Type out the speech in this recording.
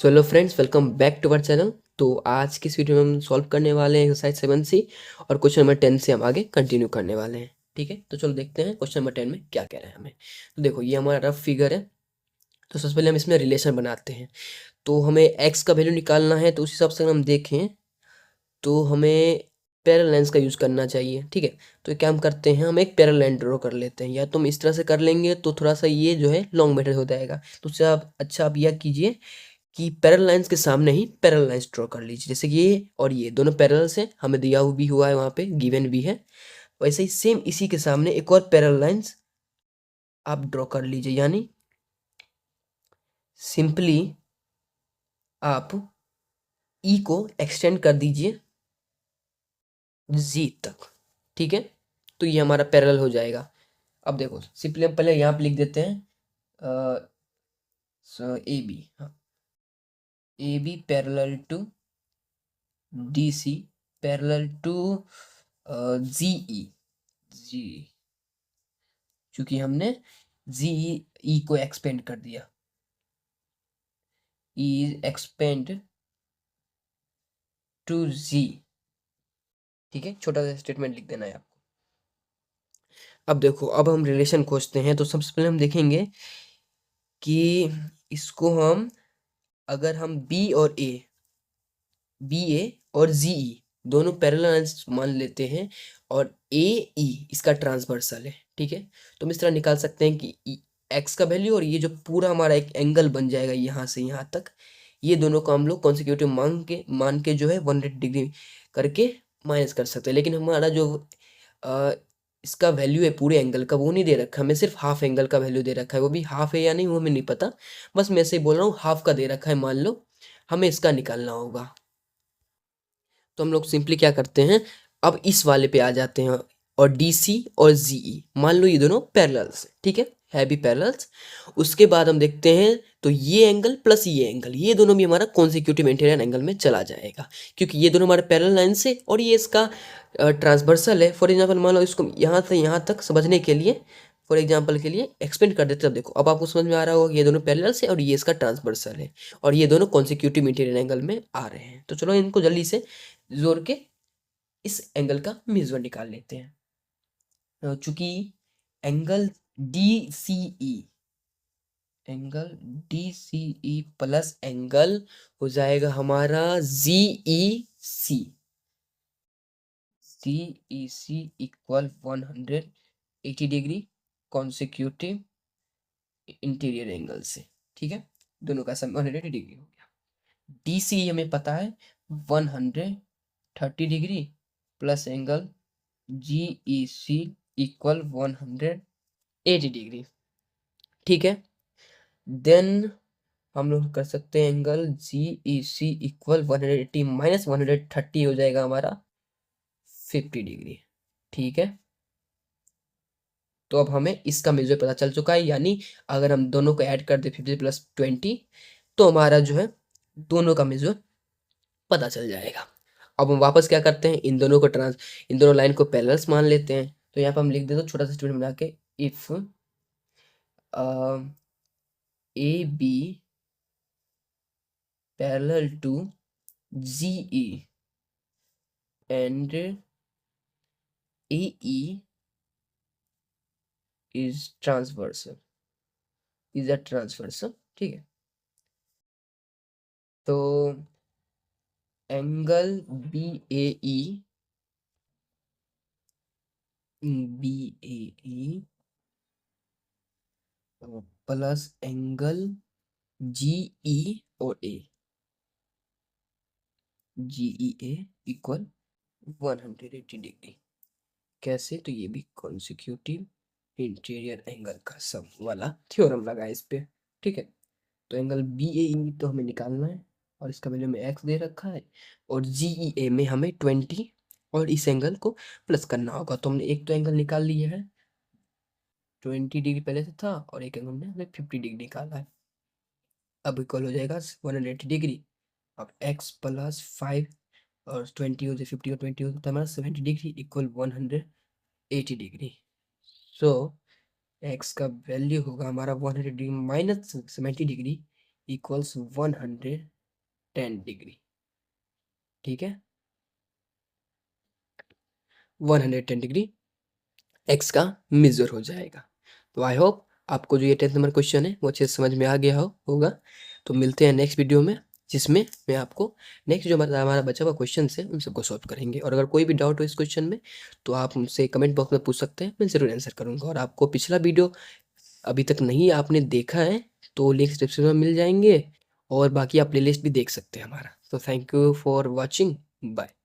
So hello friends, welcome back to our channel. तो आज की इस वीडियो में हम सॉल्व करने वाले हैं एक्सरसाइज 7C और क्वेश्चन नंबर 10 से हम आगे कंटिन्यू करने वाले हैं। ठीक है, तो चलो देखते हैं क्वेश्चन नंबर 10 में क्या कह रहे हैं हमें। तो देखो, ये हमारा रफ फिगर है। तो सबसे पहले हम इसमें रिलेशन बनाते हैं। तो हमें एक्स का वैल्यू निकालना है, तो उस हिसाब से अगर हम देखें तो हमें पैरेलल लाइंस का यूज़ करना चाहिए। ठीक है, तो क्या हम करते हैं, हम एक पैरेलल लाइन ड्रॉ कर लेते हैं। या तो हम इस तरह से कर लेंगे तो थोड़ा सा ये जो है लॉन्ग मेथड हो जाएगा। तो उससे आप आप यह कीजिए कि पैरेलल लाइंस के सामने ही पैरेलल लाइंस ड्रॉ कर लीजिए। जैसे कि ये और ये दोनों पैरेलल से हमें दिया भी हुआ है, वहाँ पे गिवन भी है। वैसे ही सेम इसी के सामने एक और पैरेलल लाइंस आप ड्रॉ कर लीजिए। यानी सिंपली आप ई को एक्सटेंड कर दीजिए जी तक। ठीक है, तो ये हमारा पैरेलल हो जाएगा। अब देखो, सिंपली हम पहले यहाँ पे लिख देते हैं ए बी। हाँ, A B parallel to D C parallel to G E G, क्योंकि हमने जी ई को एक्सपेंड कर दिया। E expand to G. ठीक है, छोटा सा स्टेटमेंट लिख देना है आपको। अब देखो, अब हम रिलेशन खोजते हैं। तो सबसे पहले हम देखेंगे कि इसको हम, अगर हम बी ए और जी ई दोनों पैरेलल मान लेते हैं और ए ई इसका ट्रांसवर्सल है। ठीक है, तो हम इस तरह निकाल सकते हैं कि एक्स का वैल्यू और ये जो पूरा हमारा एक एंगल बन जाएगा यहाँ से यहाँ तक, ये दोनों को हम लोग कॉन्सिक्यूटिव मान के जो है 180 डिग्री करके माइनस कर सकते हैं। लेकिन हमारा जो इसका वैल्यू है पूरे एंगल का, वो नहीं दे रखा, हमें सिर्फ हाफ एंगल का वैल्यू दे रखा है। वो भी हाफ है या नहीं वो हमें नहीं पता, बस मैं ऐसे ही बोल रहा हूँ, हाफ का दे रखा है मान लो। हमें इसका निकालना होगा। तो हम लोग सिंपली क्या करते हैं, अब इस वाले पे आ जाते हैं और डी सी और जी ई मान लो ये दोनों पैरेलल्स हैं। ठीक है भी पैरेलल्स। उसके बाद हम देखते हैं तो ये एंगल प्लस ये एंगल, ये दोनों भी हमारा कॉन्सिक्यूटिव इंटीरियर एंगल में चला जाएगा, क्योंकि ये दोनों हमारे पैरेलल लाइन से और ये इसका ट्रांसवर्सल है। फॉर एग्जाम्पल मान लो इसको यहाँ से यहाँ तक समझने के लिए, फॉर एग्जाम्पल के लिए एक्सपेंड कर देते हैं। अब देखो, अब आपको समझ में आ रहा होगा कि ये दोनों पैरेलल्स है और ये इसका ट्रांसवर्सल है और ये दोनों कॉन्सिक्यूटिव इंटीरियर एंगल में आ रहे हैं। तो चलो इनको जल्दी से जोड़ के इस एंगल का मेजर निकाल लेते हैं। चूंकि angle D C E plus angle हो जाएगा हमारा G E C equal 180 degree consecutive interior angle से। ठीक है, दोनों का सम 180 डिग्री हो गया। डी सी हमें पता है 130 degree plus angle G E C equal 180 degree. ठीक है, देन हम लोग कर सकते हैं angle G E C equal 180 minus 130 हो जाएगा हमारा 50 डिग्री। ठीक है, तो अब हमें इसका मेजर पता चल चुका है। यानी अगर हम दोनों को ऐड कर दे 50 प्लस 20, तो हमारा जो है दोनों का मेजर पता चल जाएगा। अब हम वापस क्या करते हैं, इन दोनों लाइन को पैरेलल्स मान लेते हैं। तो यहाँ पर हम लिख देते हैं छोटा सा स्टेटमेंट बना के, if A B parallel to G E and A E is transversal is a transversal. ठीक है, तो angle B A E plus angle G E और ए इक्वल 180 डिग्री। कैसे, तो ये भी कॉन्सिक्यूटिव इंटीरियर एंगल का सम वाला थ्योरम लगा इस पे। ठीक है, तो एंगल बी ए ई तो हमें निकालना है और इसका वैल्यू में एक्स दे रखा है और जी ई ए में हमें 20 और इस एंगल को प्लस करना होगा। तो हमने एक तो एंगल निकाल लिया है 20 डिग्री पहले से था और एक एंगल हमने हमें 50 डिग्री निकाला है। अब इक्वल हो जाएगा 180 डिग्री। अब एक्स प्लस 5 और 20 हो जाए 50 और 20 हो जाता है हमारा 70 डिग्री इक्वल 180 डिग्री। सो एक्स का वैल्यू होगा हमारा 100 degree minus 70 degree equals 180 10 degree, ठीक है, 110 डिग्री एक्स का मेजर हो जाएगा। तो आई होप आपको जो ये 10th नंबर क्वेश्चन है वो अच्छे से समझ में आ गया होगा। तो मिलते हैं नेक्स्ट वीडियो में, जिसमें मैं आपको नेक्स्ट जो हमारा बचा हुआ क्वेश्चन है उन सबको सॉल्व करेंगे। और अगर कोई भी डाउट हो इस क्वेश्चन में तो आप मुझसे कमेंट बॉक्स में पूछ सकते हैं, मैं ज़रूर आंसर करूँगा। और आपको पिछला वीडियो अभी तक नहीं आपने देखा है तो लिंक डिस्क्रिप्शन में मिल जाएंगे, और बाकी आप प्लेलिस्ट भी देख सकते हैं हमारा। तो thank you for watching, bye.